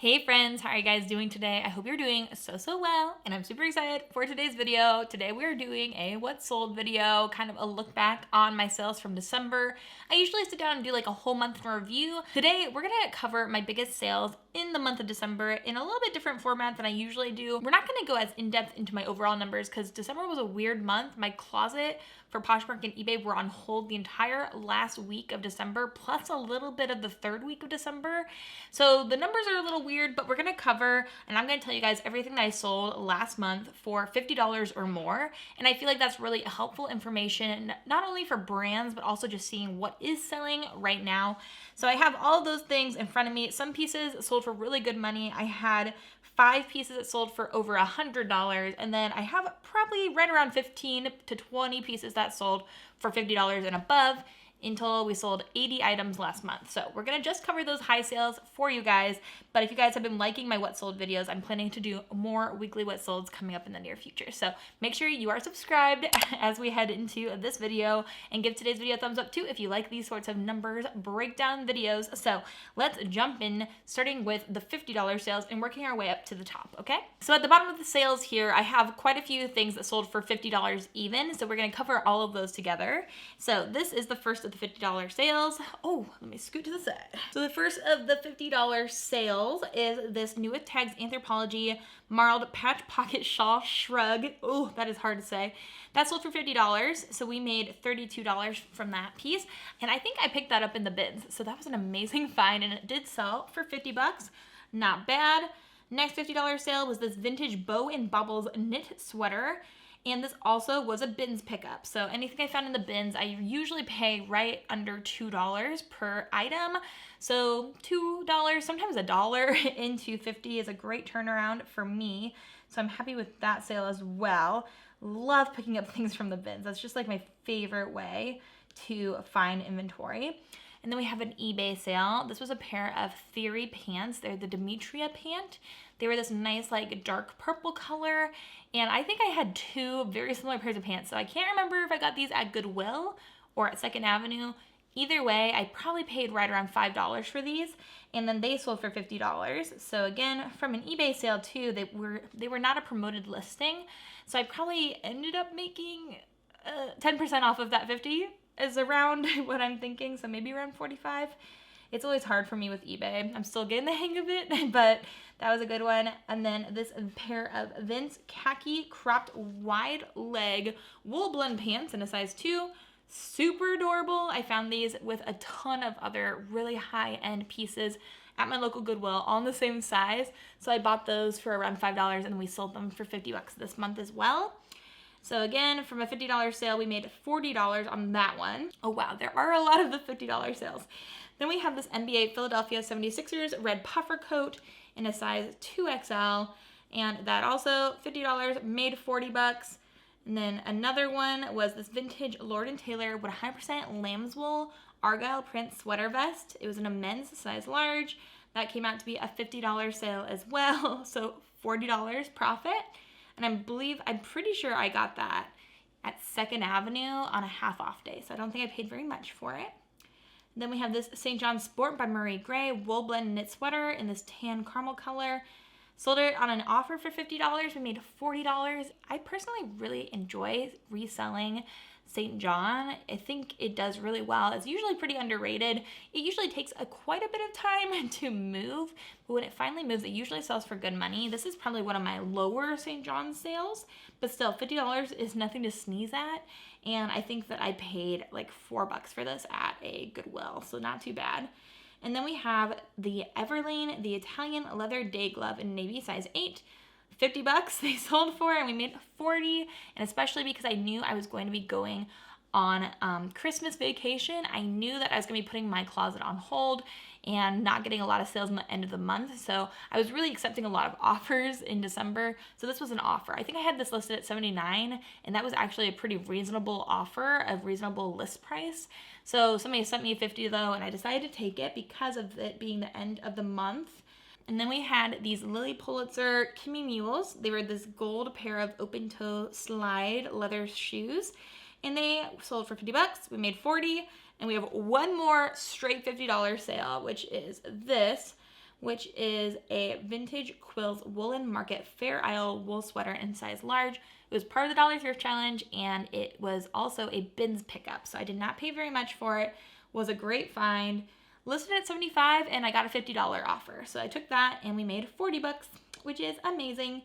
Hey friends, how are you guys doing today? I hope you're doing so well, and I'm super excited for today's video. Today we are doing a what sold video, kind of a look back on my sales from December. I usually sit down and do like a whole month in review. Today we're gonna cover my biggest sales in the month of December in a little bit different format than I usually do. We're not gonna go as in-depth into my overall numbers because December was a weird month. My closet for Poshmark and eBay were on hold the entire last week of December, plus a little bit of the third week of December. So the numbers are a little weird, but we're gonna cover, and I'm gonna tell you guys everything that I sold last month for $50 or more. And I feel like that's really helpful information, not only for brands, but also just seeing what is selling right now. So I have all of those things in front of me. Some pieces sold for really good money. I had 5 pieces that sold for over $100, and then I have probably right around 15 to 20 pieces that sold for $50 and above. In total, we sold 80 items last month. So we're gonna just cover those high sales for you guys. But if you guys have been liking my what sold videos, I'm planning to do more weekly what solds coming up in the near future. So make sure you are subscribed as we head into this video, and give today's video a thumbs up too if you like these sorts of numbers breakdown videos. So let's jump in, starting with the $50 sales and working our way up to the top, okay? So at the bottom of the sales here, I have quite a few things that sold for $50 even. So we're gonna cover all of those together. So this is the first of the $50 sales. Oh, let me scoot to the side. So the first of the $50 sales is this New with Tags Anthropologie Marled Patch Pocket Shawl Shrug. Oh, that is hard to say. That sold for $50. So we made $32 from that piece. And I think I picked that up in the bins. So that was an amazing find, and it did sell for 50 bucks. Not bad. Next $50 sale was this vintage Bow and Bubbles knit sweater. And this also was a bins pickup. So anything I found in the bins, I usually pay right under $2 per item. So $2, sometimes $1 into 50 is a great turnaround for me. So I'm happy with that sale as well. Love picking up things from the bins. That's just like my favorite way to find inventory. And then we have an eBay sale. This was a pair of Theory pants. They're the Demetria pant. They were this nice like dark purple color. And I think I had 2 very similar pairs of pants. So I can't remember if I got these at Goodwill or at 2nd Avenue. Either way, I probably paid right around $5 for these. And then they sold for $50. So again, from an eBay sale too, they were not a promoted listing. So I probably ended up making 10% off of that 50 is around what I'm thinking, so maybe around 45. It's always hard for me with eBay. I'm still getting the hang of it, but that was a good one. And then this pair of Vince khaki cropped wide leg wool blend pants in a size 2. Super adorable. I found these with a ton of other really high-end pieces at my local Goodwill, all in the same size. So I bought those for around $5, and we sold them for 50 bucks this month as well. So again, from a $50 sale, we made $40 on that one. Oh wow, there are a lot of the $50 sales. Then we have this NBA Philadelphia 76ers red puffer coat in a size 2XL, and that also $50, made 40 bucks. And then another one was this vintage Lord & Taylor 100% lamb's wool argyle print sweater vest. It was in a men's size large. That came out to be a $50 sale as well, so $40 profit. And I'm pretty sure I got that at 2nd Avenue on a half off day. So I don't think I paid very much for it. And then we have this St. John Sport by Marie Gray wool blend knit sweater in this tan caramel color. Sold it on an offer for $50. We made $40. I personally really enjoy reselling St. John. I think it does really well. It's usually pretty underrated. It usually takes quite a bit of time to move, but when it finally moves, it usually sells for good money. This is probably one of my lower St. John sales, but still $50 is nothing to sneeze at. And I think that I paid like $4 for this at a Goodwill, so not too bad. And then we have the Everlane, the Italian leather day glove in navy size 8. 50 bucks they sold for, and we made 40. And especially because I knew I was going to be going on Christmas vacation, I knew that I was going to be putting my closet on hold and not getting a lot of sales in the end of the month. So I was really accepting a lot of offers in December. So this was an offer. I think I had this listed at $79, and that was actually a pretty reasonable offer, a reasonable list price. So somebody sent me $50 though, and I decided to take it because of it being the end of the month. And then we had these Lily Pulitzer Kimmy Mules. They were this gold pair of open toe slide leather shoes, and they sold for 50 bucks. We made 40, and we have one more straight $50 sale, which is this which is a vintage quills woolen market Fair Isle wool sweater in size large. It was part of the Dollar Thrift Challenge, and it was also a bins pickup, so I did not pay very much for it. Was a great find. Listed at $75, and I got a $50 offer. So I took that, and we made $40, which is amazing.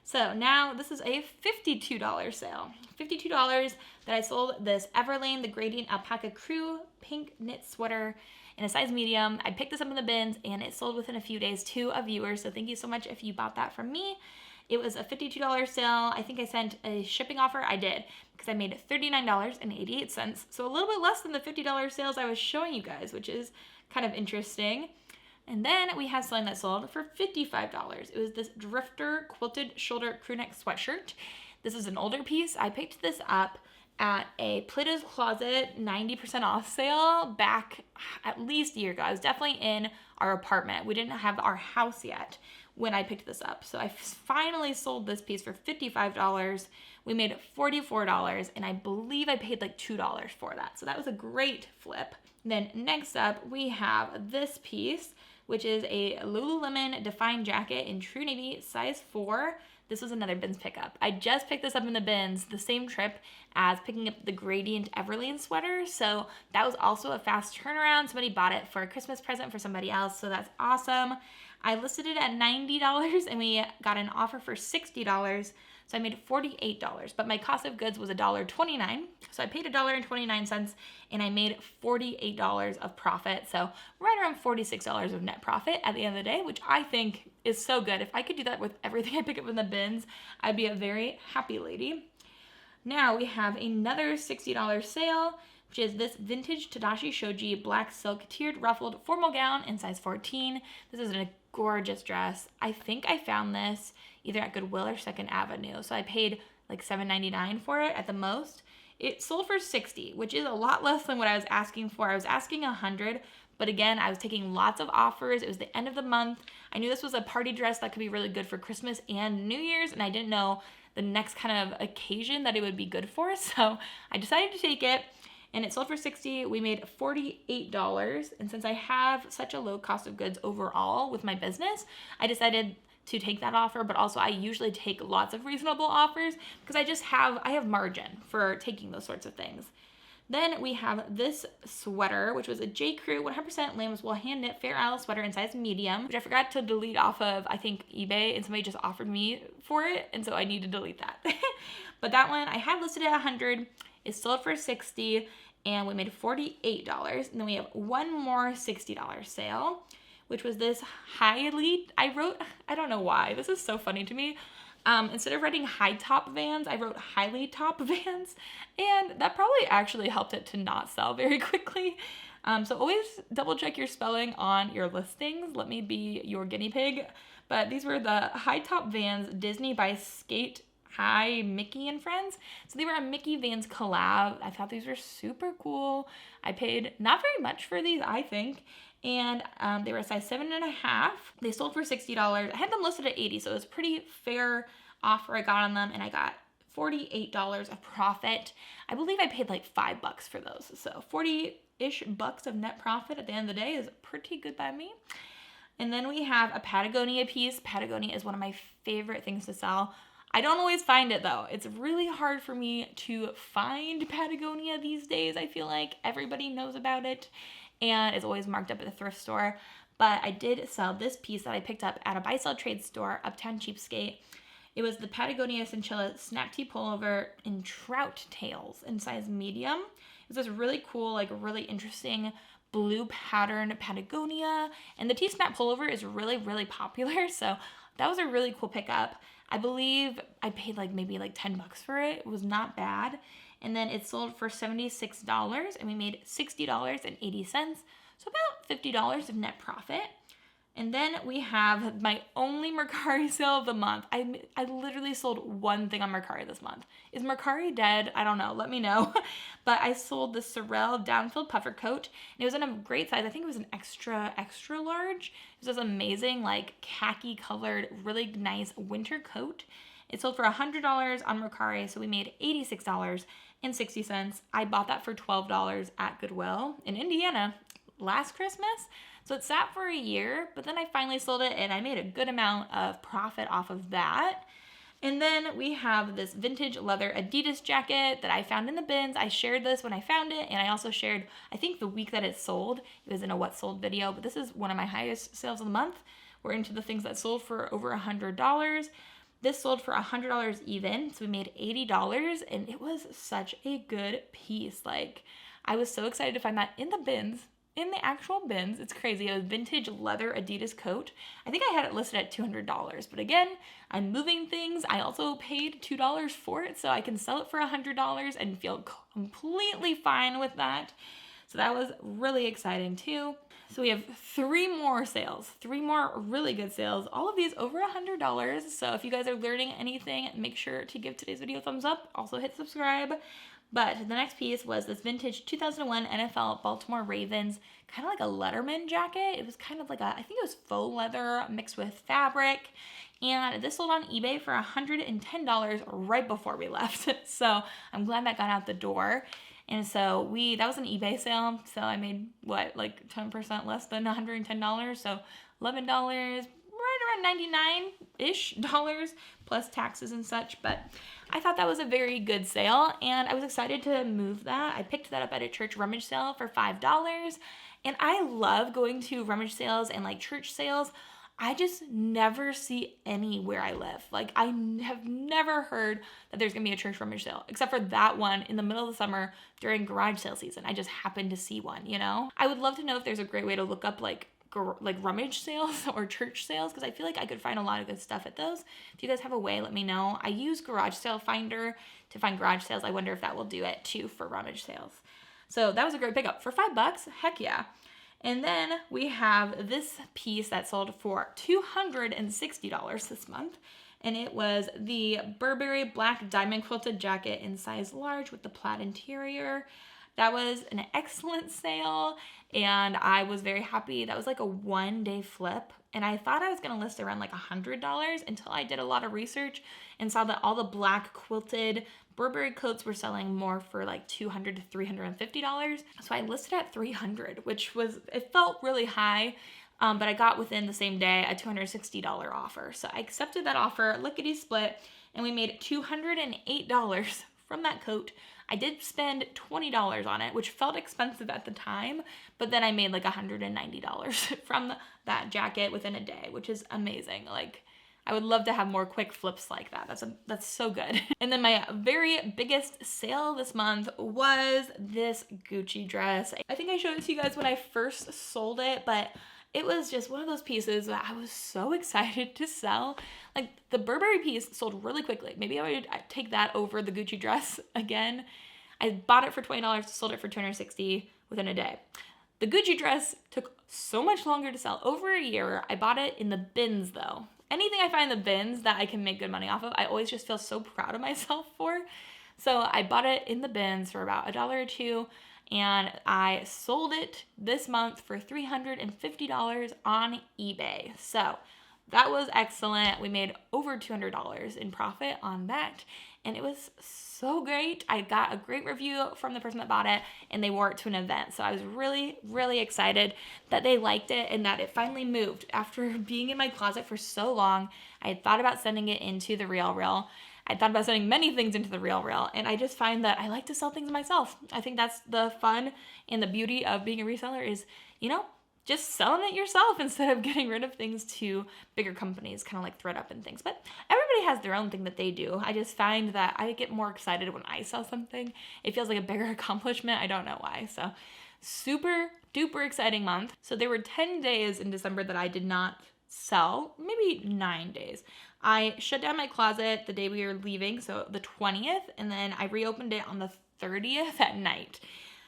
So now this is a $52 sale. $52 that I sold this Everlane, the Gradient Alpaca Crew pink knit sweater in a size medium. I picked this up in the bins, and it sold within a few days to a viewer. So thank you so much if you bought that from me. It was a $52 sale. I think I sent a shipping offer. I did, because I made $39.88. So a little bit less than the $50 sales I was showing you guys, which is kind of interesting. And then we have something that sold for $55. It was this Drifter quilted shoulder crew neck sweatshirt. This is an older piece. I picked this up at a Plato's Closet 90% off sale back at least a year ago. I was definitely in our apartment. We didn't have our house yet when I picked this up. So I finally sold this piece for $55. We made $44, and I believe I paid like $2 for that. So that was a great flip. Then next up, we have this piece, which is a Lululemon Define jacket in True Navy size 4. This was another bins pickup. I just picked this up in the bins the same trip as picking up the Gradient Everlane sweater. So that was also a fast turnaround. Somebody bought it for a Christmas present for somebody else. So that's awesome. I listed it at $90, and we got an offer for $60. So I made $48, but my cost of goods was $1.29. So I paid $1.29, and I made $48 of profit. So right around $46 of net profit at the end of the day, which I think is so good. If I could do that with everything I pick up in the bins, I'd be a very happy lady. Now we have another $60 sale, which is this vintage Tadashi Shoji black silk tiered ruffled formal gown in size 14. This is a gorgeous dress. I think I found this either at Goodwill or Second Avenue. So I paid like $7.99 for it at the most. It sold for $60, which is a lot less than what I was asking for. I was asking $100, but again, I was taking lots of offers. It was the end of the month. I knew this was a party dress that could be really good for Christmas and New Year's, and I didn't know the next kind of occasion that it would be good for. So I decided to take it, and it sold for $60. We made $48. And since I have such a low cost of goods overall with my business, I decided to take that offer, but also I usually take lots of reasonable offers because I have margin for taking those sorts of things. Then we have this sweater, which was a J. Crew 100% lamb's wool hand knit Fair Isle sweater in size medium, which I forgot to delete off of, I think, eBay, and somebody just offered me for it, and so I need to delete that. But that one I had listed at $100. It sold for $60, and we made $48. And then we have one more $60 sale, which was this I don't know why, this is so funny to me. Instead of writing high top Vans, I wrote highly top Vans, and that probably actually helped it to not sell very quickly. So always double check your spelling on your listings. Let me be your guinea pig. But these were the high top Vans Disney by Skate High Mickey and Friends. So they were a Mickey Vans collab. I thought these were super cool. I paid not very much for these, I think. And they were a size 7.5. They sold for $60. I had them listed at $80, so it was a pretty fair offer I got on them, and I got $48 of profit. I believe I paid like $5 for those, so 40-ish bucks of net profit at the end of the day is pretty good by me. And then we have a Patagonia piece. Patagonia is one of my favorite things to sell. I don't always find it though. It's really hard for me to find Patagonia these days. I feel like everybody knows about it, and it's always marked up at the thrift store. But I did sell this piece that I picked up at a buy-sell trade store, Uptown Cheapskate. It was the Patagonia Cinchilla Snap Tee Pullover in trout tails in size medium. It was this really cool, like really interesting blue pattern Patagonia. And the Tee Snap Pullover is really, really popular. So that was a really cool pickup. I believe I paid maybe $10 for it. It was not bad. And then it sold for $76, and we made $60.80, so about $50 of net profit. And then we have my only Mercari sale of the month. I literally sold one thing on Mercari this month. Is Mercari dead? I don't know. Let me know. But I sold the Sorel down-filled puffer coat, and it was in a great size. I think it was an extra large. It was this amazing, khaki-colored, really nice winter coat. It sold for $100 on Mercari, so we made $86.60. I bought that for $12 at Goodwill in Indiana. last Christmas. So it sat for a year, but then I finally sold it and I made a good amount of profit off of that. And then we have this vintage leather Adidas jacket that I found in the bins. I shared this when I found it, and I also shared, I think the week that it sold. It was in a what sold video, but this is one of my highest sales of the month. We're into the things that sold for over $100. This sold for $100 even, so we made $80, and it was such a good piece. Like, I was so excited to find that in the bins. In the actual bins. It's crazy. A vintage leather Adidas coat. I think I had it listed at $200, but again, I'm moving things. I also paid $2 for it, so I can sell it for $100 and feel completely fine with that. So that was really exciting too. So we have 3 more sales, 3 more really good sales, all of these over $100. So if you guys are learning anything, make sure to give today's video a thumbs up. Also hit subscribe. But the next piece was this vintage 2001 NFL Baltimore Ravens, kind of like a Letterman jacket. It was kind of like I think it was faux leather mixed with fabric. And this sold on eBay for $110 right before we left. So I'm glad that got out the door. And so that was an eBay sale. So I made like 10% less than $110. So $11, right around 99-ish dollars plus taxes and such. But I thought that was a very good sale, and I was excited to move that. I picked that up at a church rummage sale for $5, and I love going to rummage sales and like church sales. I just never see any where I live. Like, I have never heard that there's gonna be a church rummage sale, except for that one in the middle of the summer during garage sale season. I just happened to see one, you know? I would love to know if there's a great way to look up like rummage sales or church sales, because I feel like I could find a lot of good stuff at those. If you guys have a way, let me know. I use Garage Sale Finder to find garage sales. I wonder if that will do it too for rummage sales. So that was a great pickup for $5. Heck yeah. And then we have this piece that sold for $260 this month. And it was the Burberry black diamond quilted jacket in size large with the plaid interior. That was an excellent sale, and I was very happy. That was like a 1-day flip, and I thought I was going to list around like $100 until I did a lot of research and saw that all the black quilted Burberry coats were selling more for like $200 to $350. So I listed at $300, which it felt really high, but I got within the same day a $260 offer. So I accepted that offer, lickety split, and we made $208 from that coat. I did spend $20 on it, which felt expensive at the time, but then I made like $190 from that jacket within a day, which is amazing. Like, I would love to have more quick flips like that. That's so good. And then my very biggest sale this month was this Gucci dress. I think I showed it to you guys when I first sold it, but it was just one of those pieces that I was so excited to sell. Like, the Burberry piece sold really quickly. Maybe I would take that over the Gucci dress again. I bought it for $20, sold it for $260 within a day. The Gucci dress took so much longer to sell, over a year. I bought it in the bins though. Anything I find in the bins that I can make good money off of, I always just feel so proud of myself for. So I bought it in the bins for about $1 or $2, and I sold it this month for $350 on eBay. So that was excellent. We made over $200 in profit on that, and it was so great. I got a great review from the person that bought it, and they wore it to an event. So I was really, really excited that they liked it and that it finally moved. After being in my closet for so long, I had thought about sending it into the RealReal. I thought about sending many things into the RealReal, and I just find that I like to sell things myself. I think that's the fun and the beauty of being a reseller is, you know, just selling it yourself instead of getting rid of things to bigger companies, kind of like ThreadUp and things. But everybody has their own thing that they do. I just find that I get more excited when I sell something. It feels like a bigger accomplishment. I don't know why. So super duper exciting month. So there were 10 days in December that I did not sell, maybe 9 days. I shut down my closet the day we were leaving, so the 20th, and then I reopened it on the 30th at night.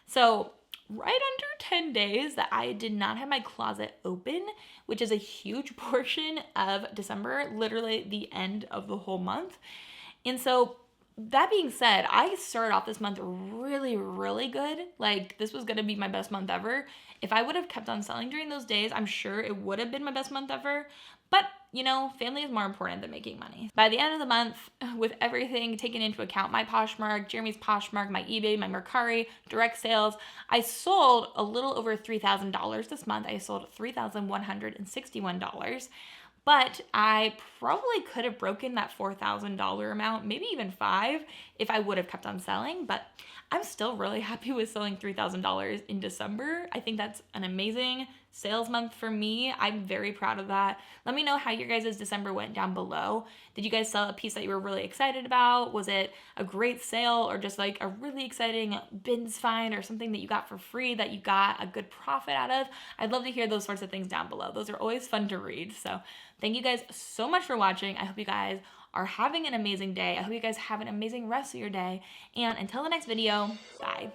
So right under 10 days that I did not have my closet open, which is a huge portion of December, literally the end of the whole month. And so that being said, I started off this month really, really good. Like, this was going to be my best month ever. If I would have kept on selling during those days, I'm sure it would have been my best month ever. But you know, family is more important than making money. By the end of the month, with everything taken into account, my Poshmark, Jeremy's Poshmark, my eBay, my Mercari, direct sales, I sold a little over $3,000 this month. I sold $3,161. But I probably could have broken that $4,000 amount, maybe even five, if I would have kept on selling. But I'm still really happy with selling $3,000 in December. I think that's an amazing sales month for me. I'm very proud of that. Let me know how your guys' December went down below. Did you guys sell a piece that you were really excited about? Was it a great sale or just like a really exciting bins find or something that you got for free that you got a good profit out of? I'd love to hear those sorts of things down below. Those are always fun to read. So thank you guys so much for watching. I hope you guys are having an amazing day. I hope you guys have an amazing rest of your day. And until the next video, bye.